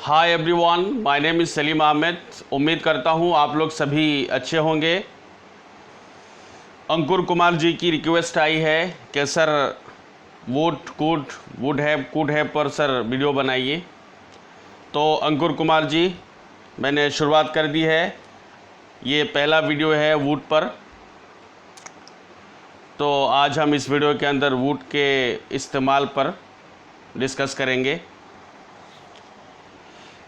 Hi everyone, my name is Salim Ahmed. उम्मीद करता हूँ आप लोग सभी अच्छे होंगे। अंकुर कुमार जी की रिक्वेस्ट आई है कि सर वुड हैव पर सर वीडियो बनाइए। तो अंकुर कुमार जी, मैंने शुरुआत कर दी है। ये पहला वीडियो है वुड पर। तो आज हम इस वीडियो के अंदर वुड के इस्तेमाल पर डिस्कस करेंगे।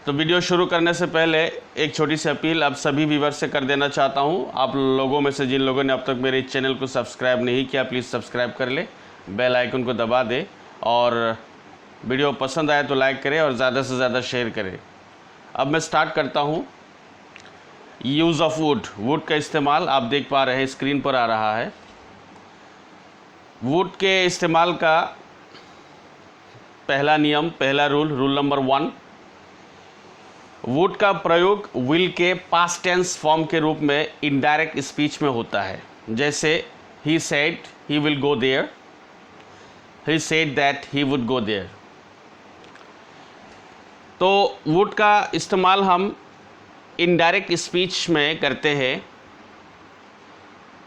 तो वीडियो शुरू करने से पहले एक छोटी सी अपील आप सभी व्यूअर्स से कर देना चाहता हूं। आप लोगों में से जिन लोगों ने अब तक मेरे चैनल को सब्सक्राइब नहीं किया, प्लीज़ सब्सक्राइब कर ले, बेल आइकन को दबा दे और वीडियो पसंद आए तो लाइक करें और ज़्यादा से ज़्यादा शेयर करें। अब मैं स्टार्ट करता हूं। यूज़ ऑफ वुड का इस्तेमाल आप देख पा रहे हैं, स्क्रीन पर आ रहा है। वुड के इस्तेमाल का पहला नियम, पहला रूल नंबर 1, वुड का प्रयोग विल के पास्ट टेंस फॉर्म के रूप में इनडायरेक्ट स्पीच में होता है। जैसे ही said he will go there, he said that he would go there. तो वुड का इस्तेमाल हम इनडायरेक्ट स्पीच में करते हैं।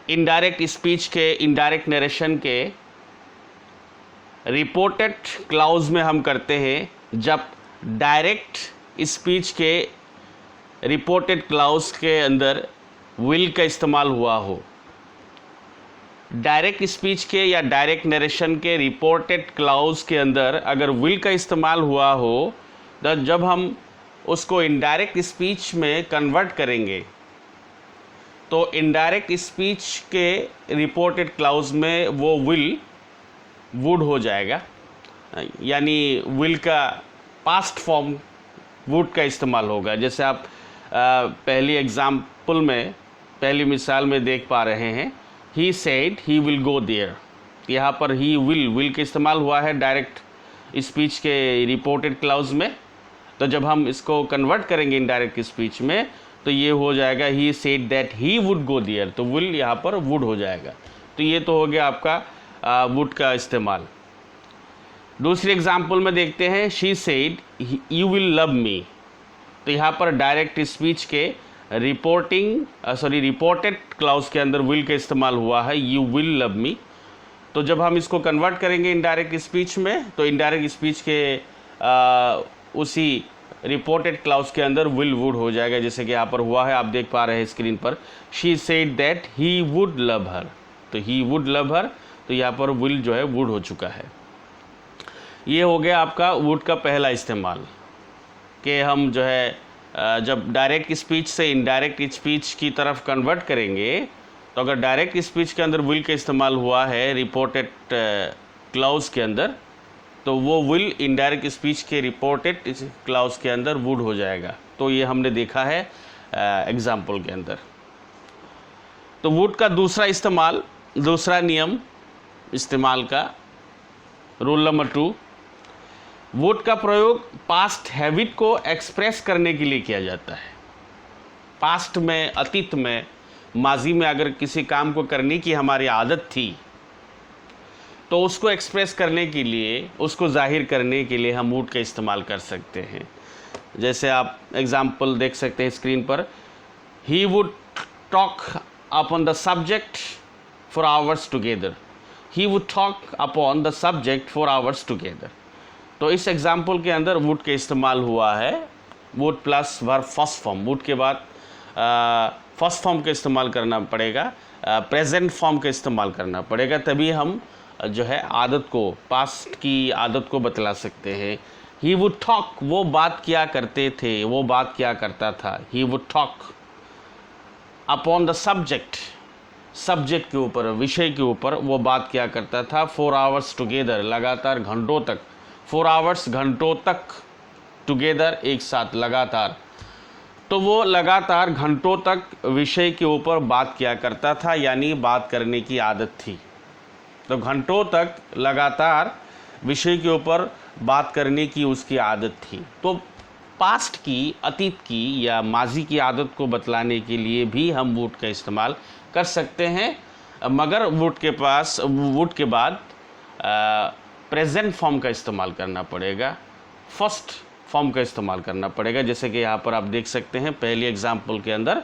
इनडायरेक्ट स्पीच के, इनडायरेक्ट नरेशन के रिपोर्टेड क्लाउज में हम करते हैं जब डायरेक्ट स्पीच के रिपोर्टेड क्लाउज के अंदर विल का इस्तेमाल हुआ हो। डायरेक्ट स्पीच के या डायरेक्ट नरेशन के रिपोर्टेड क्लाउज के अंदर अगर विल का इस्तेमाल हुआ हो तो जब हम उसको इनडायरेक्ट स्पीच में कन्वर्ट करेंगे तो इनडायरेक्ट स्पीच के रिपोर्टेड क्लाउज में वो विल वुड हो जाएगा, यानी विल का पास्ट फॉर्म वुड का इस्तेमाल होगा। जैसे आप पहली एग्जाम्पल में, पहली मिसाल में देख पा रहे हैं, he said he will go there. यहाँ पर ही विल का इस्तेमाल हुआ है डायरेक्ट स्पीच के रिपोर्टेड क्लाउज में। तो जब हम इसको कन्वर्ट करेंगे इनडायरेक्ट स्पीच में तो ये हो जाएगा he said that he would go there, तो विल यहाँ पर वुड हो जाएगा। तो ये तो हो गया आपका वुड का इस्तेमाल। दूसरी एग्जाम्पल में देखते हैं, she said you will love me. तो यहाँ पर डायरेक्ट स्पीच के रिपोर्टेड क्लाउज के अंदर विल का इस्तेमाल हुआ है, यू विल लव मी। तो जब हम इसको कन्वर्ट करेंगे इनडायरेक्ट स्पीच में तो इनडायरेक्ट स्पीच के उसी रिपोर्टेड क्लाउज के अंदर विल वुड हो जाएगा, जैसे कि यहाँ पर हुआ है, आप देख पा रहे हैं स्क्रीन पर। She said that he would love हर, तो ही वुड लव हर, तो यहाँ पर विल जो है वुड हो चुका है। ये हो गया आपका वुड का पहला इस्तेमाल कि हम जो है जब डायरेक्ट स्पीच से इनडायरेक्ट स्पीच की तरफ कन्वर्ट करेंगे तो अगर डायरेक्ट स्पीच के अंदर विल का इस्तेमाल हुआ है रिपोर्टेड क्लाउज के अंदर तो वो विल इनडायरेक्ट स्पीच के रिपोर्टेड क्लाउज के अंदर वुड हो जाएगा। तो ये हमने देखा है एग्जाम्पल के अंदर। तो वुड का दूसरा इस्तेमाल, दूसरा नियम इस्तेमाल का, रूल नंबर 2, वुड का प्रयोग पास्ट हैबिट को एक्सप्रेस करने के लिए किया जाता है। पास्ट में, अतीत में, माजी में अगर किसी काम को करने की हमारी आदत थी तो उसको एक्सप्रेस करने के लिए, उसको जाहिर करने के लिए हम वुड का इस्तेमाल कर सकते हैं। जैसे आप एग्जाम्पल देख सकते हैं स्क्रीन पर, he would talk upon the subject for hours together, he would talk upon the subject for hours together. तो इस एग्जाम्पल के अंदर वुड का इस्तेमाल हुआ है, would plus verb first form. Would के बाद फर्स्ट फॉर्म का इस्तेमाल करना पड़ेगा, प्रेजेंट फॉर्म का इस्तेमाल करना पड़ेगा, तभी हम जो है आदत को, पास्ट की आदत को बतला सकते हैं। ही वुड टॉक, वो बात किया करते थे, वो बात किया करता था। He would talk upon the subject, subject के ऊपर, विषय के ऊपर वो बात किया करता था। 4 आवर्स टुगेदर, लगातार घंटों तक, 4 आवर्स घंटों तक, टुगेदर एक साथ, लगातार। तो वो लगातार घंटों तक विषय के ऊपर बात किया करता था, यानी बात करने की आदत थी। तो घंटों तक लगातार विषय के ऊपर बात करने की उसकी आदत थी। तो पास्ट की, अतीत की या माजी की आदत को बतलाने के लिए भी हम वुड का इस्तेमाल कर सकते हैं, मगर वुड के बाद प्रेजेंट फॉर्म का इस्तेमाल करना पड़ेगा। फॉर्म का इस्तेमाल करना पड़ेगा। जैसे कि यहाँ पर आप देख सकते हैं पहली एग्जाम्पल के अंदर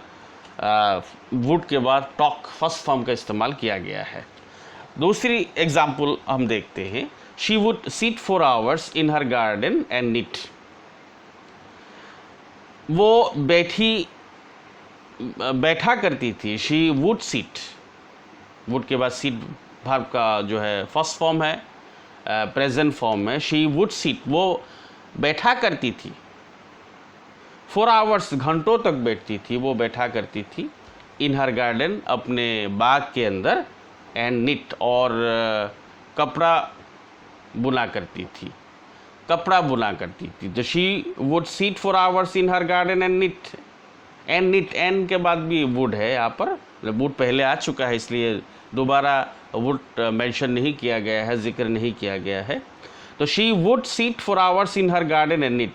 वुड के बाद टॉक फर्स्ट फॉर्म का इस्तेमाल किया गया है। दूसरी एग्जाम्पल हम देखते हैं, she would sit for hours in her garden and knit. वो बैठा करती थी, शी वुड सिट, वुड के बाद सिट वर्ब का जो है फर्स्ट फॉर्म है, प्रेजेंट फॉर्म है, शी वुड सिट, वो बैठा करती थी, फॉर आवर्स घंटों तक बैठती थी, वो बैठा करती थी, इन हर गार्डन अपने बाग के अंदर, एंड निट और कपड़ा बुना करती थी, कपड़ा बुना करती थी। तो she would sit for hours in her garden and knit, and के बाद भी वुड है यहाँ पर, वुड पहले आ चुका है इसलिए दोबारा वुड मेंशन नहीं किया गया है, जिक्र नहीं किया गया है। तो she would sit for hours in her garden and knit,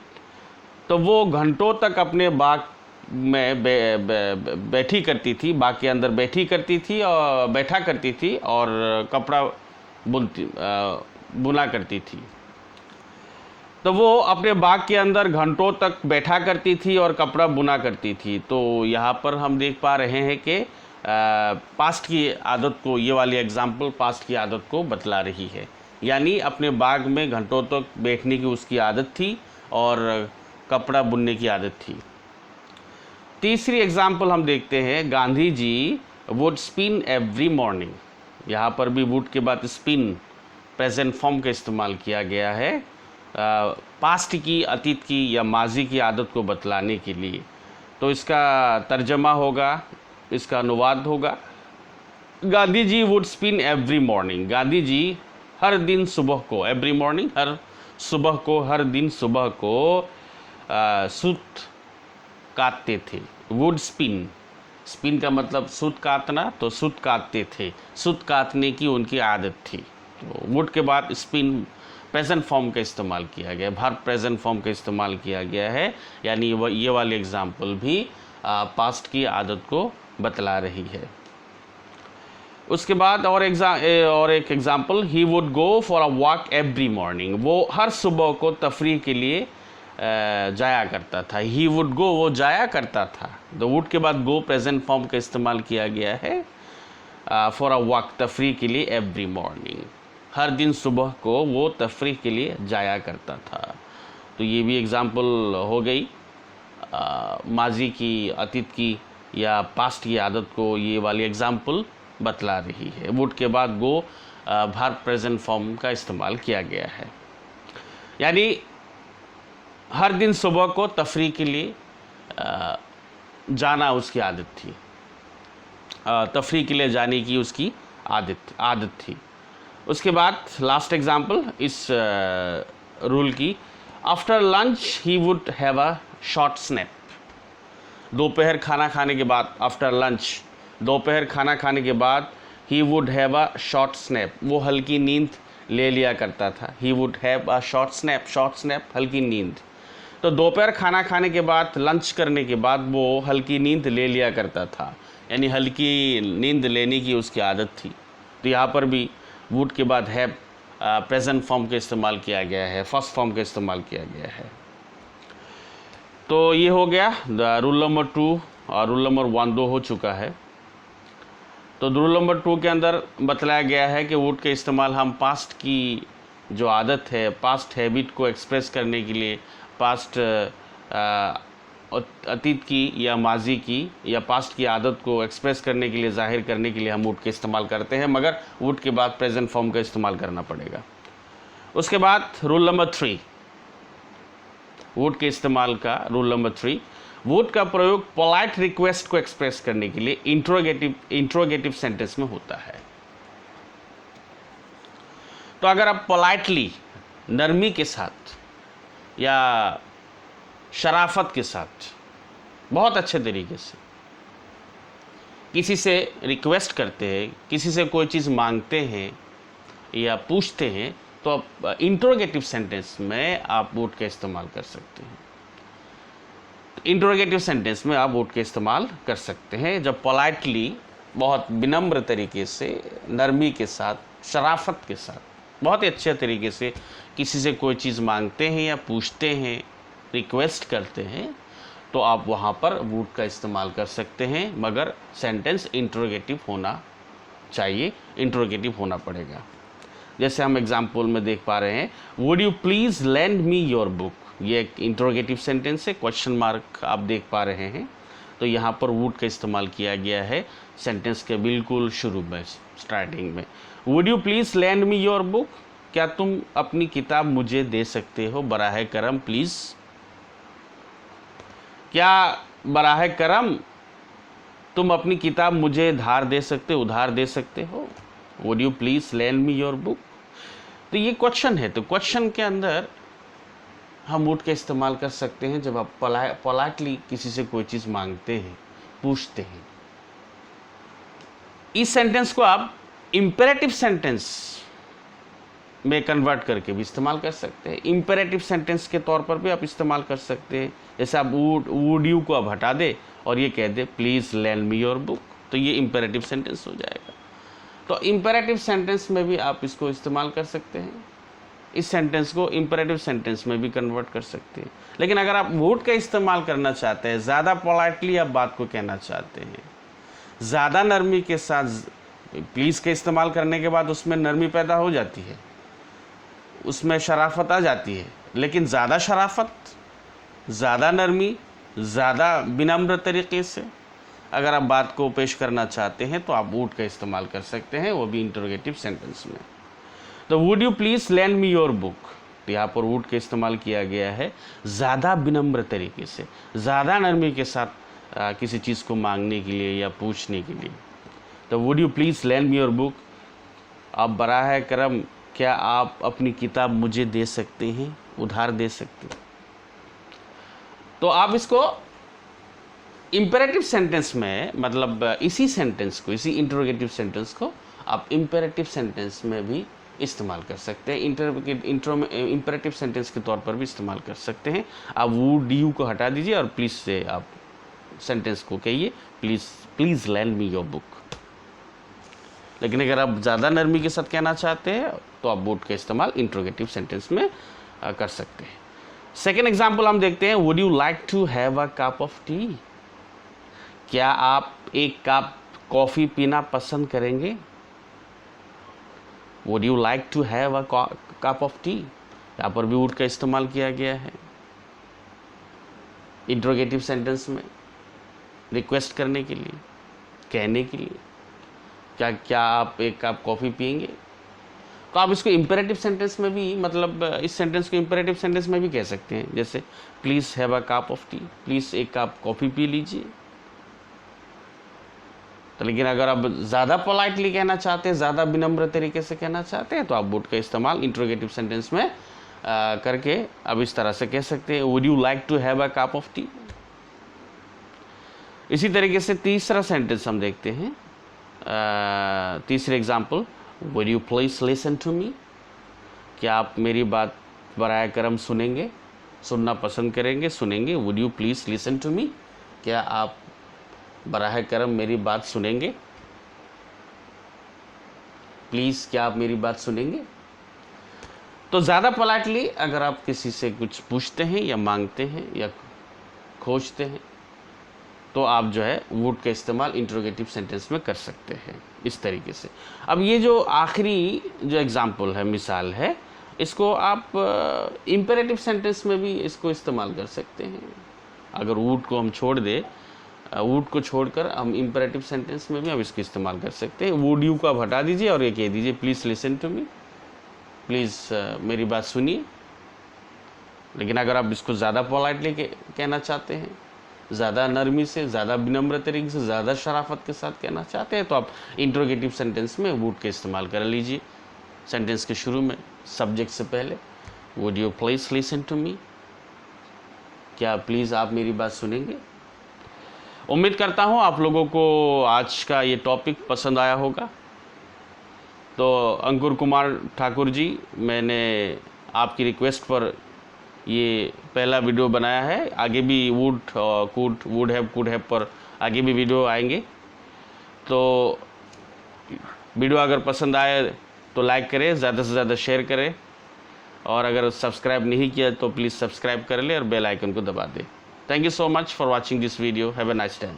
तो वो घंटों तक अपने बाग में बैठी करती थी, बाग के अंदर बैठी करती थी और बैठा करती थी और कपड़ा बुना करती थी। तो वो अपने बाग के अंदर घंटों तक बैठा करती थी और कपड़ा बुना करती थी। तो यहाँ पर हम देख पा रहे हैं कि पास्ट की आदत को, ये वाली एग्जाम्पल पास्ट की आदत को बतला रही है, यानी अपने बाग में घंटों तक बैठने की उसकी आदत थी और कपड़ा बुनने की आदत थी। तीसरी एग्जाम्पल हम देखते हैं, Gandhi ji would spin every morning. यहाँ पर भी वुड के बाद स्पिन प्रेजेंट फॉर्म का इस्तेमाल किया गया है पास्ट की, अतीत की या माजी की आदत को बतलाने के लिए। तो इसका तर्जमा होगा, इसका अनुवाद होगा, Gandhi ji would spin every morning. Gandhi ji हर दिन सुबह को, एवरी मॉर्निंग हर सुबह को, हर दिन सुबह को सूत काटते थे। वुड स्पिन, स्पिन का मतलब सूत काटना, तो सूत काटते थे, सूत काटने की उनकी आदत थी। तो वुड के बाद स्पिन प्रेजेंट फॉर्म का इस्तेमाल किया गया, वर्ब प्रेजेंट फॉर्म का इस्तेमाल किया गया है, यानी ये वाली एग्जाम्पल भी पास्ट की आदत को बतला रही है। उसके बाद और एक example, he would go for a walk every morning. वो हर सुबह को तफरीह के लिए जाया करता था। ही वुड गो, वो जाया करता था। तो वुड के बाद गो प्रेजेंट फॉर्म का इस्तेमाल किया गया है फॉर अ वॉक, तफरीह के लिए, एवरी मॉर्निंग, हर दिन सुबह को वो तफरीह के लिए जाया करता था। तो ये भी एग्जाम्पल हो गई माजी की, अतीत की या पास्ट की आदत को ये वाली एग्जाम्पल बतला रही है। वुड के बाद गो वर्ब प्रेजेंट फॉर्म का इस्तेमाल किया गया है, यानी हर दिन सुबह को तफरीह के लिए जाना उसकी आदत थी, तफरीह के लिए जाने की उसकी आदत थी। उसके बाद लास्ट एग्जाम्पल इस रूल की, after lunch he would have a short snap. दोपहर खाना खाने के बाद, आफ्टर लंच, दोपहर खाना खाने के बाद, he would have a short snap, वो हल्की नींद ले लिया करता था। He would have a short snap, short snap हल्की नींद। तो दोपहर खाना खाने के बाद, लंच करने के बाद वो हल्की नींद ले लिया करता था, यानी हल्की नींद लेने की उसकी आदत थी। तो यहाँ पर भी वुड के बाद हैव प्रेजेंट फॉर्म का इस्तेमाल किया गया है, फर्स्ट फॉर्म का इस्तेमाल किया गया है। तो ये हो गया रूल नंबर 2 और रूल नंबर 1 दो हो चुका है। तो रूल नंबर 2 के अंदर बतलाया गया है कि वुड के इस्तेमाल हम पास्ट की जो आदत है, पास्ट हैबिट को एक्सप्रेस करने के लिए, पास्ट अतीत की या माजी की या पास्ट की आदत को एक्सप्रेस करने के लिए, जाहिर करने के लिए हम वुड के इस्तेमाल करते हैं, मगर वुड के बाद प्रेजेंट फॉर्म का इस्तेमाल करना पड़ेगा। उसके बाद रूल नंबर 3, वुड के इस्तेमाल का रूल नंबर 3, वुड का प्रयोग पोलाइट रिक्वेस्ट को एक्सप्रेस करने के लिए इंट्रोगेटिव सेंटेंस में होता है। तो अगर आप पोलाइटली, नरमी के साथ या शराफत के साथ, बहुत अच्छे तरीके से किसी से रिक्वेस्ट करते हैं, किसी से कोई चीज़ मांगते हैं या पूछते हैं, तो आप इंट्रोगेटिव सेंटेंस में आप वुड का इस्तेमाल कर सकते हैं। इंट्रोगेटिव सेंटेंस में आप वुड का इस्तेमाल कर सकते हैं जब पोलाइटली, बहुत विनम्र तरीके से, नरमी के साथ, शराफत के साथ, बहुत ही अच्छे तरीके से किसी से कोई चीज़ मांगते हैं या पूछते हैं, रिक्वेस्ट करते हैं तो आप वहाँ पर वुड का इस्तेमाल कर सकते हैं, मगर सेंटेंस इंट्रोगेटिव होना चाहिए, इंट्रोगेटिव होना पड़ेगा। जैसे हम एग्जाम्पल में देख पा रहे हैं, would you please lend me your book, ये एक इंट्रोगेटिव सेंटेंस है, क्वेश्चन मार्क आप देख पा रहे हैं। तो यहाँ पर वुड का इस्तेमाल किया गया है सेंटेंस के बिल्कुल शुरू में, स्टार्टिंग में। Would you please lend me your book, क्या तुम अपनी किताब मुझे दे सकते हो, बराह करम प्लीज़। क्या बराह करम तुम अपनी किताब मुझे धार दे सकते, उधार दे सकते हो। Would you please lend me your book. तो ये क्वेश्चन है, तो क्वेश्चन के अंदर हम वुड का इस्तेमाल कर सकते हैं जब आप पोलाइटली किसी से कोई चीज़ मांगते हैं, पूछते हैं। इस सेंटेंस को आप इंपेरेटिव सेंटेंस में कन्वर्ट करके भी इस्तेमाल कर सकते हैं। इंपेरेटिव सेंटेंस के तौर पर भी आप इस्तेमाल कर सकते हैं। जैसे आप वुड यू को आप हटा दे और ये कह दे please lend me your book, तो ये इंपेरेटिव सेंटेंस हो जाएगा। तो इंपेरेटिव सेंटेंस में भी आप इसको इस्तेमाल कर सकते हैं। इस सेंटेंस को इंपेरेटिव सेंटेंस में भी कन्वर्ट कर सकते हैं। लेकिन अगर आप वुड का इस्तेमाल करना चाहते हैं, ज़्यादा पोलाइटली आप बात को कहना चाहते हैं, ज़्यादा नरमी के साथ, प्लीज़ का इस्तेमाल करने के बाद उसमें नरमी पैदा हो जाती है, उसमें शराफत आ जाती है। लेकिन ज़्यादा शराफत, ज़्यादा नरमी, ज़्यादा विनम्र तरीके से अगर आप बात को पेश करना चाहते हैं तो आप वुड का इस्तेमाल कर सकते हैं, वो भी इंटरोगेटिव सेंटेंस में। तो would you please lend me your book, तो यहाँ पर वुड का इस्तेमाल किया गया है ज़्यादा विनम्र तरीके से, ज़्यादा नरमी के साथ किसी चीज़ को मांगने के लिए या पूछने के लिए। तो would you please lend me your book, आप बराह करम क्या आप अपनी किताब मुझे दे सकते हैं, उधार दे सकते हैं। तो आप इसको इंपेरेटिव सेंटेंस में, मतलब इसी सेंटेंस को, इसी इंटरोगेटिव सेंटेंस को आप इंपेरेटिव सेंटेंस में भी इस्तेमाल कर सकते हैं, इंपेरेटिव सेंटेंस के तौर पर भी इस्तेमाल कर सकते हैं। आप वुड यू को हटा दीजिए और प्लीज़ से आप सेंटेंस को कहिए please lend me your book. लेकिन अगर आप ज़्यादा नरमी के साथ कहना चाहते हैं तो आप वुड का इस्तेमाल इंटरोगेटिव सेंटेंस में कर सकते हैं। सेकेंड एग्जाम्पल हम देखते हैं, would you like to have a cup of tea, क्या आप एक कप कॉफ़ी पीना पसंद करेंगे। Would you like to have a cup of tea, यहाँ पर भी वुड का इस्तेमाल किया गया है इंटरोगेटिव सेंटेंस में, रिक्वेस्ट करने के लिए, कहने के लिए, क्या आप एक कप कॉफ़ी पिएंगे। तो आप इसको इंपेरेटिव सेंटेंस में भी, मतलब इस सेंटेंस को इंपेरेटिव सेंटेंस में भी कह सकते हैं। जैसे please have a cup of T, please एक कप कॉफ़ी पी लीजिए। तो लेकिन अगर आप ज़्यादा पोलाइटली कहना चाहते हैं, ज़्यादा विनम्र तरीके से कहना चाहते हैं तो आप वुड का इस्तेमाल इंटरोगेटिव सेंटेंस में करके अब इस तरह से कह सकते हैं, would you like to have a cup of tea. इसी तरीके से तीसरा सेंटेंस हम देखते हैं, तीसरे example, would you please listen to me, क्या आप मेरी बात बराए करम सुनेंगे, सुनना पसंद करेंगे, सुनेंगे। Would you please listen to me, क्या आप बराह करम मेरी बात सुनेंगे, प्लीज़ क्या आप मेरी बात सुनेंगे। तो ज़्यादा पोलाइटली अगर आप किसी से कुछ पूछते हैं या मांगते हैं या खोजते हैं तो आप जो है वुड का इस्तेमाल इंटरोगेटिव सेंटेंस में कर सकते हैं इस तरीके से। अब ये जो आखिरी जो एग्जाम्पल है, मिसाल है, इसको आप इंपेरेटिव सेंटेंस में भी इसको इस्तेमाल कर सकते हैं। अगर वुड को हम छोड़ दें, वुड को छोड़कर हम इंपेरेटिव सेंटेंस में भी हम इसको इस्तेमाल कर सकते हैं। वुड यू को आप हटा दीजिए और ये कह दीजिए please listen to me, please मेरी बात सुनिए। लेकिन अगर आप इसको ज़्यादा पोलाइटली कहना चाहते हैं, ज़्यादा नरमी से, ज़्यादा विनम्र तरीके से, ज़्यादा शराफत के साथ कहना चाहते हैं तो आप इंटरोगेटिव सेंटेंस में वुड का इस्तेमाल कर लीजिए। सेंटेंस के शुरू में सब्जेक्ट से पहले would you please listen to me, क्या प्लीज़ आप मेरी बात सुनेंगे। उम्मीद करता हूँ आप लोगों को आज का ये टॉपिक पसंद आया होगा। तो अंकुर कुमार ठाकुर जी, मैंने आपकी रिक्वेस्ट पर ये पहला वीडियो बनाया है। आगे भी would, could, would have, could have पर आगे भी वीडियो आएंगे। तो वीडियो अगर पसंद आए तो लाइक करें, ज़्यादा से ज़्यादा शेयर करें और अगर सब्सक्राइब नहीं किया तो प्लीज़ सब्सक्राइब कर ले और बेल आइकन को दबा दे। Thank you so much for watching this video. Have a nice time.